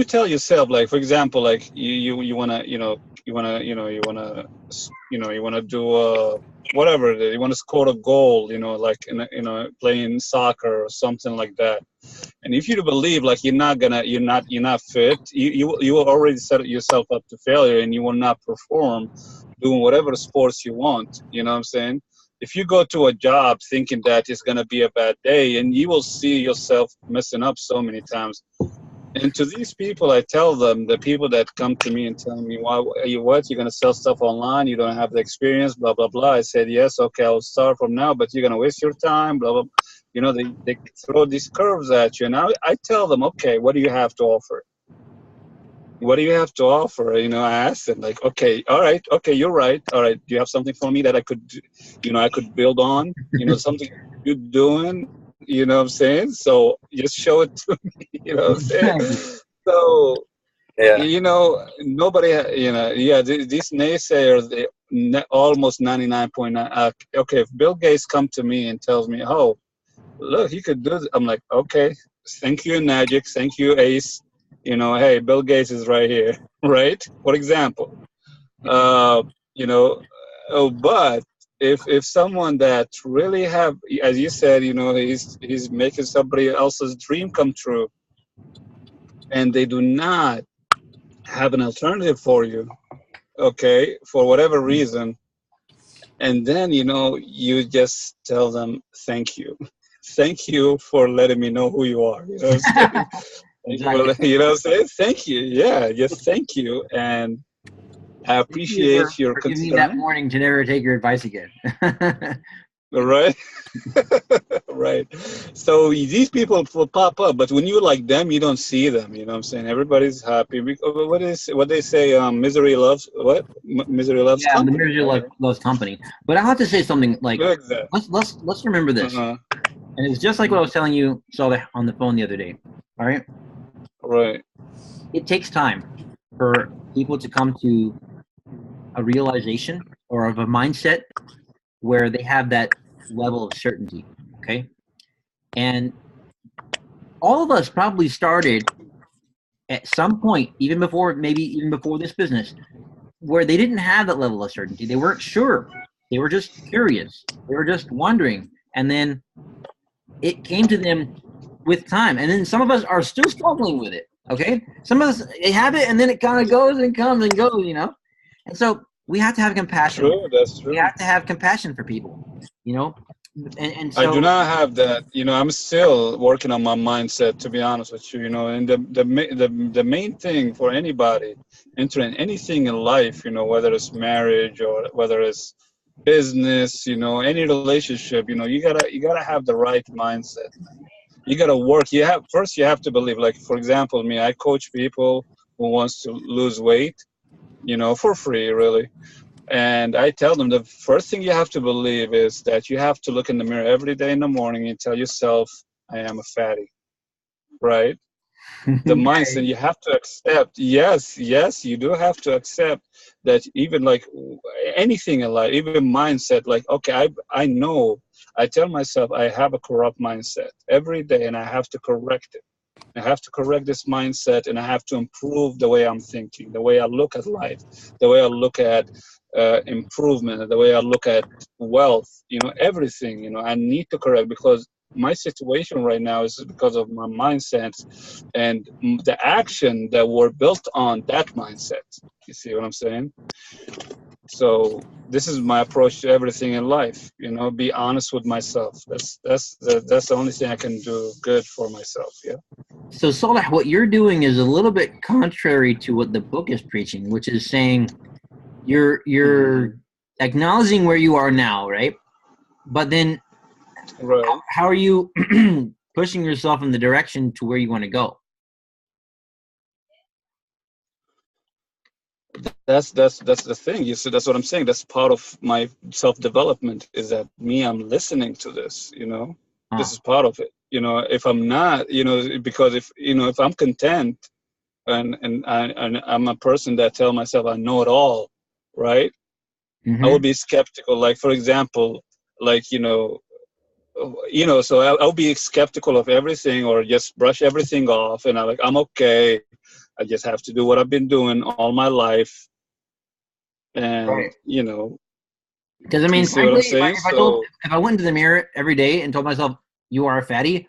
tell yourself, like, for example, like you want to do whatever it is, you want to score a goal, like playing soccer or something like that. And if you believe like you're not fit, you will already set yourself up to failure, and you will not perform doing whatever sports you want. You know what I'm saying? If you go to a job thinking that it's gonna be a bad day, and you will see yourself messing up so many times. And to these people, I tell them, the people that come to me and tell me, "Why you're gonna sell stuff online? You don't have the experience, blah blah blah." I said, "Yes, okay, I'll start from now, but you're gonna waste your time, blah blah." They throw these curves at you, and I tell them, "Okay, what do you have to offer? What do you have to offer?" I ask them, like, "Okay, all right, okay, you're right. All right, do you have something for me that I could, I could build on? Something you're doing, what I'm saying? So just show it to me, what I'm saying?" So, Yeah. nobody, yeah, these naysayers, they almost 99.9. Okay, if Bill Gates come to me and tells me, "Oh, look, you could do this," I'm like, "Okay, thank you, Magic. Thank you, Ace. Hey, Bill Gates is right here," right? For example, uh, you know, but if someone that really have, as you said, he's making somebody else's dream come true, and they do not have an alternative for you, okay, for whatever reason, and then you just tell them, "Thank you." Thank you for letting me know who you are. You know what I'm saying? Exactly. You know what I'm saying? Thank you. Yeah, just thank you. And I Thank you appreciate your for giving me that concern. warning to never take your advice again. Right? Right. So these people will pop up, but when you like them, you don't see them. You know what I'm saying? Everybody's happy. What they say? Misery loves what? Misery loves Yeah, the company, manager right? loves company. But I have to say something like, Exactly. let's remember this. Uh-huh. And it was just like what I was telling you, Saul, on the phone the other day. All right. Right. It takes time for people to come to a realization or of a mindset where they have that level of certainty. Okay. And all of us probably started at some point, maybe even before this business, where they didn't have that level of certainty. They weren't sure. They were just curious. They were just wondering. And then it came to them with time. And then some of us are still struggling with it. Okay. Some of us, they have it and then it kind of goes and comes and goes, And so we have to have compassion. True. That's true. We have to have compassion for people, And so I do not have that. I'm still working on my mindset, to be honest with you. And the main thing for anybody entering anything in life, whether it's marriage or whether it's business, any relationship, you gotta have the right mindset. You gotta work. You have to believe. Like, for example, me, I coach people who wants to lose weight, for free, really. And I tell them the first thing you have to believe is that you have to look in the mirror every day in the morning and tell yourself, "I am a fatty," right? The mindset you have to accept. Yes, you do have to accept that even like anything in life, even mindset, like, okay, I know, I tell myself I have a corrupt mindset every day and I have to correct it. I have to correct this mindset, and I have to improve the way I'm thinking, the way I look at life, the way I look at improvement, the way I look at wealth, everything, I need to correct, because my situation right now is because of my mindset and the action that were built on that mindset. You see what I'm saying? So this is my approach to everything in life. You know, be honest with myself. That's the only thing I can do good for myself. Yeah. So, Saleh, what you're doing is a little bit contrary to what the book is preaching, which is saying you're acknowledging where you are now, right? But then, Right. how are you pushing yourself in the direction to where you want to go? That's the thing. You see, that's what I'm saying. That's part of my self-development, is that me, I'm listening to this, you know. This is part of it. You know, if I'm not, you know, because if, you know, if I'm content and I'm a person that tell myself I know it all, right? I would be skeptical. Like, for example, like, so I'll be skeptical of everything, or just brush everything off, and I'm okay. I just have to do what I've been doing all my life, and Because I you mean, see what I'm frankly, saying? if I went into the mirror every day and told myself you are a fatty,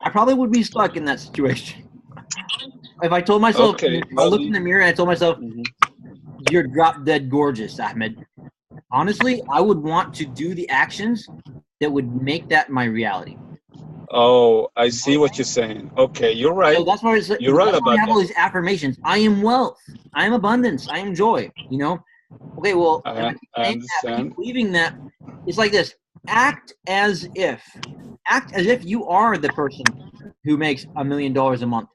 I probably would be stuck in that situation. If I told myself, Okay, if I looked in the mirror and I told myself Mhm. you're drop dead gorgeous, Ahmed, honestly, I would want to do the actions that would make that my reality. Oh, I see what you're saying. Okay, you're right. So that's why You're right that's why we about have all that. these affirmations. I am wealth. I am abundance. I am joy. You know. Okay. Well, if I keep I saying that, I keep understand. believing that. It's like this. Act as if. Act as if you are the person who makes $1 million a month,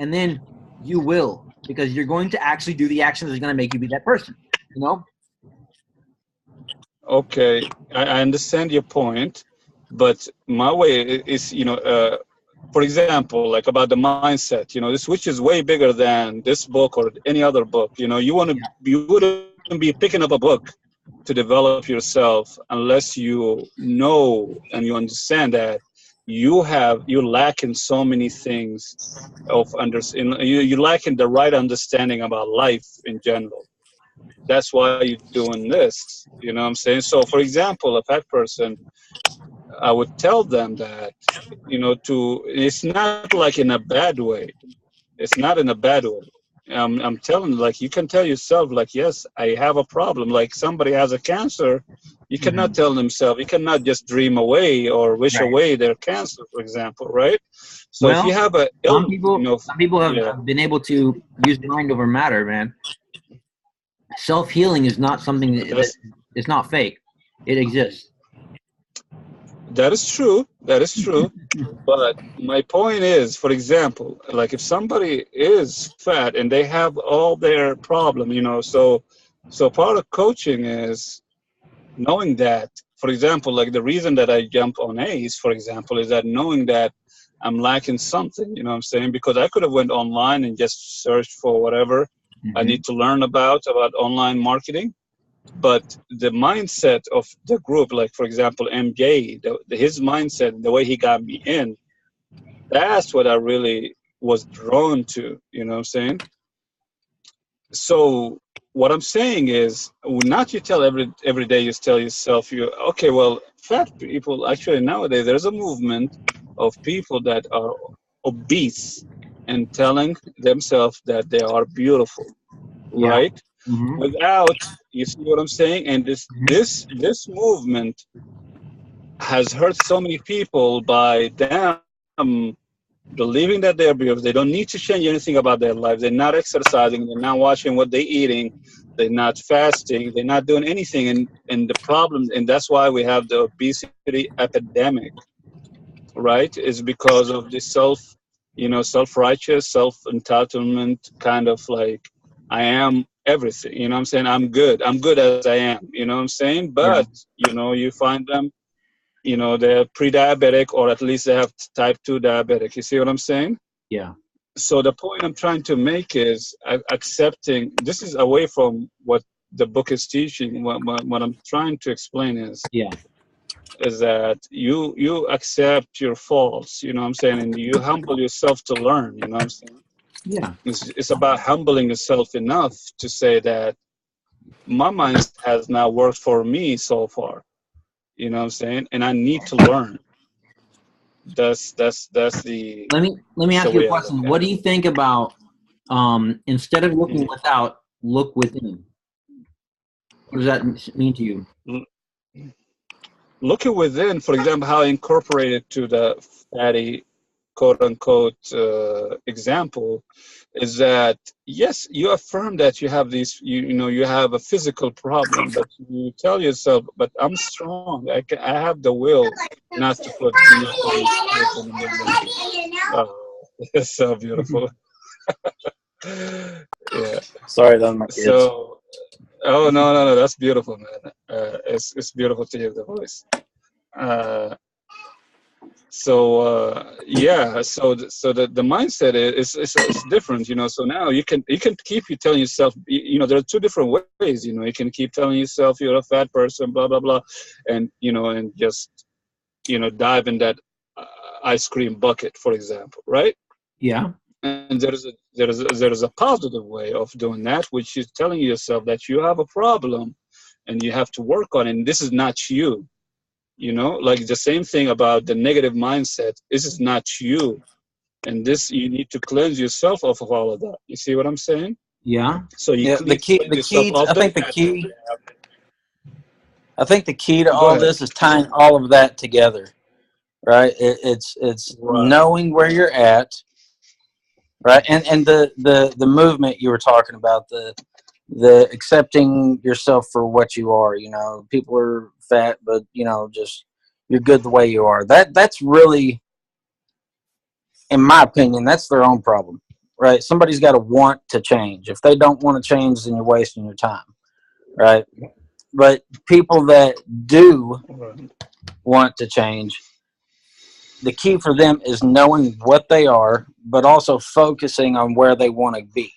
and then you will, because you're going to actually do the actions that's going to make you be that person. You know. Okay, I understand your point, but my way is, for example, like about the mindset, this, which is way bigger than this book or any other book. You wouldn't be picking up a book to develop yourself unless you know and you understand that you lack in so many things you lack in the right understanding about life in general. That's why you're doing this. You know what I'm saying? So, for example, a fat person, I would tell them that, it's not like in a bad way. It's not in a bad way. I'm telling, like, you can tell yourself, like, yes, I have a problem. Like, somebody has a cancer, you cannot tell themselves, you cannot just dream away or wish Right. away their cancer, for example, right? So if you Well, have a some illness, people have yeah, been able to use mind over matter, man. Self healing is not something that that's it's not fake. It exists. that is true. That is true. But my point is, for example, like if somebody is fat and they have all their problem, so part of coaching is knowing that. For example, like the reason that I jump on Ace, for example, is that knowing that I'm lacking something. You know what I'm saying? Because I could have went online and just searched for whatever I need to learn about online marketing. But the mindset of the group, like for example, MJ, his mindset, the way he got me in, that's what I really was drawn to. You know what I'm saying? So what I'm saying is, not you tell every day, you tell yourself, you okay, well, fat people, actually nowadays there's a movement of people that are obese and telling themselves that they are beautiful, Yeah. right? Without, you see what I'm saying? And this movement has hurt so many people by them believing that they're beautiful. They don't need to change anything about their life. They're not exercising. They're not watching what they're eating. They're not fasting. They're not doing anything. And the problem, and that's why we have the obesity epidemic, right? Is because of the self-righteous, self-entitlement kind of like, I am everything. You know what I'm saying? I'm good. I'm good as I am. You know what I'm saying? Yeah. But, you find them, they're pre-diabetic, or at least they have type 2 diabetic. You see what I'm saying? Yeah. So the point I'm trying to make is accepting, this is away from what the book is teaching. What I'm trying to explain Yeah. is that you accept your faults, you know what I'm saying, and you humble yourself to learn, you know what I'm saying. Yeah. It's about humbling yourself enough to say that my mindset has not worked for me so far, you know what I'm saying, and I need to learn. That's the Let me that's the ask you a way I look question. at What it. do you think about instead of looking Mhm. without, look within? What does that mean to you? Looking within, for example, how I incorporated to the fatty quote unquote example is that yes, you affirm that you have these, you know, you have a physical problem, but you tell yourself, but I'm strong. I have the will not to put these kids in my life. Oh, it's so beautiful. Yeah. Sorry, those are my kids. So, oh no, that's beautiful, man. It's beautiful to hear the voice. Uh, yeah, so the mindset is different, you know. So now you can keep you telling yourself, you know, there are two different ways, you know. You can keep telling yourself you're a fat person, blah blah blah, and you know, and just, you know, dive in that ice cream bucket, for example, right? Yeah. And there is a positive way of doing that, which is telling yourself that you have a problem and you have to work on it, and this is not you. You know, like the same thing about the negative mindset. This is not you, and this, you need to cleanse yourself off of all of that. You see what I'm saying? Yeah. So you Yeah, cleanse yourself I off think that. the key to Go all ahead. this is tying all of that together, right? It's Right. knowing where you're at, right? And the movement you were talking about, the accepting yourself for what you are. You know, people are fat, but you know, just you're good the way you are. That's really, in my opinion, that's their own problem, right? Somebody's got to want to change. If they don't want to change, then you're wasting your time, right? But people that do Right. want to change, the key for them is knowing what they are, but also focusing on where they want to be,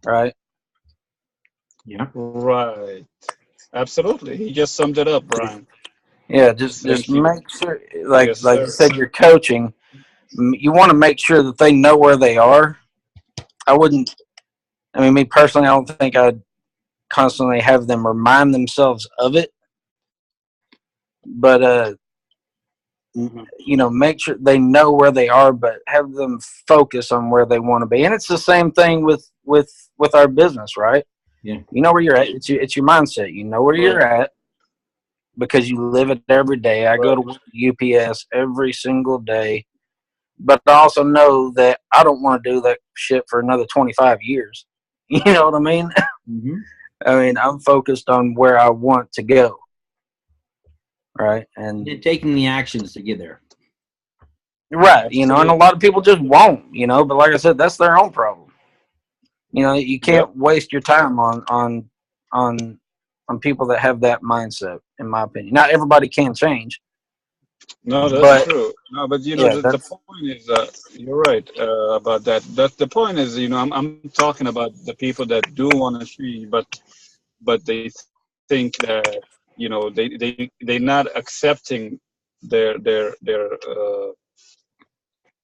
right? Yeah. Right. Absolutely. He just summed it up, Brian. Yeah, just Thank you. make sure, Yes, like you sir. said, you're coaching. You want to make sure that they know where they are. I wouldn't. I mean, me personally, I don't think I'd constantly have them remind themselves of it. But Mhm. you know, make sure they know where they are, but have them focus on where they want to be. And it's the same thing with our business, right? Yeah. You know where you're at. It's your mindset. You know where you're Right. at because you live it every day. I go to Right. work at UPS every single day, but I also know that I don't want to do that shit for another 25 years. You know what I mean? Mm-hmm. I mean, I'm focused on where I want to go, right? And And taking the actions to get there. right, you know, and a Absolutely. lot of people just won't, you know. But like I said, that's their own problem. You know, you Yep. can't waste your time on on people that have that mindset. In my opinion, not everybody can change, No, that's but true. No, but you know, yeah, the that's point is, you're right about that. That the point is, you know, I'm talking about the people that do want to change, but they think that, you know, they're not accepting their their their uh,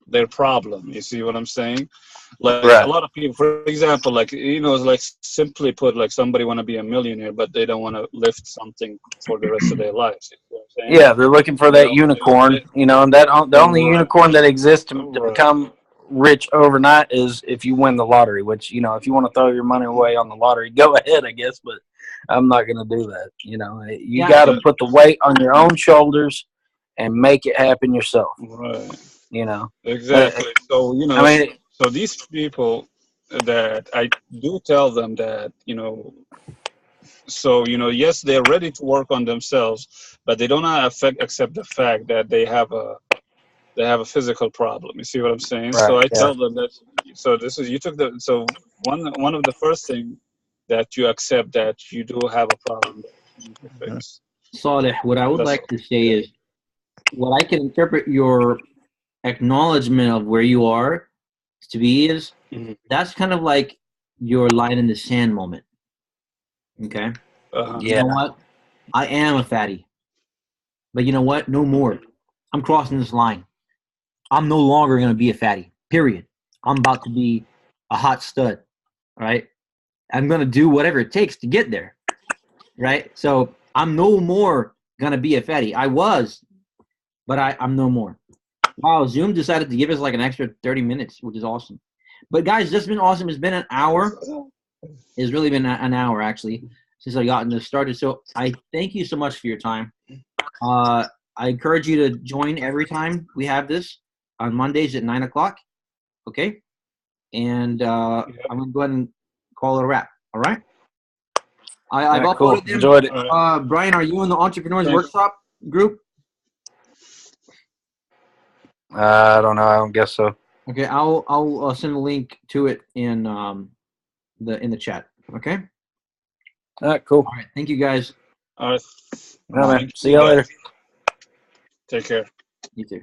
their problem. You see what I'm saying? Like a right. lot of people, for example, like, you know, like simply put, like somebody want to be a millionaire, but they don't want to lift something for the rest of their lives. You know what I'm saying? Yeah, they're looking for They that don't. unicorn, you know, and that the only Right. unicorn that exists to Right. become rich overnight is if you win the lottery. Which, you know, if you want to throw your money away on the lottery, go ahead, I guess. But I'm not going to do that. You know, you Yeah. got to Yeah. put the weight on your own shoulders and make it happen yourself. Right. You know, Exactly. So, you I know, mean, so these people that I do tell them that, you know, so, you know, yes, they're ready to work on themselves, but they don't accept the fact that they have a physical problem. You see what I'm saying? So right? I Yeah, tell them that. So this is, you took the, so one of the first thing that you accept that you do have a problem that you need to fix. Saleh, what I would That's like all. to say Yeah. is what I can interpret your acknowledgement of where you are to be is Mhm. that's kind of like your line in the sand moment. Okay. Uh-huh. You know yeah, what? I am a fatty, but you know what? No more. I'm crossing this line. I'm no longer going to be a fatty, period. I'm about to be a hot stud, right? I'm going to do whatever it takes to get there, right? So I'm no more going to be a fatty. I was, but I'm no more. Wow, Zoom decided to give us like an extra 30 minutes, which is awesome. But guys, this has been awesome. It's been an hour. It's really been an hour actually since I gotten this started. So I thank you so much for your time. I encourage you to join every time we have this on Mondays at 9 o'clock. Okay, and I'm gonna go ahead and call it a wrap. All right. I've uploaded cool. them. Enjoyed it. Brian, are you in the Entrepreneurs Thanks. Workshop group? I don't know. I don't guess so. Okay, I'll send a link to it in the chat. Okay. All right, cool. All right. Thank you guys. All right. All right, man. See you later. Take care. You too.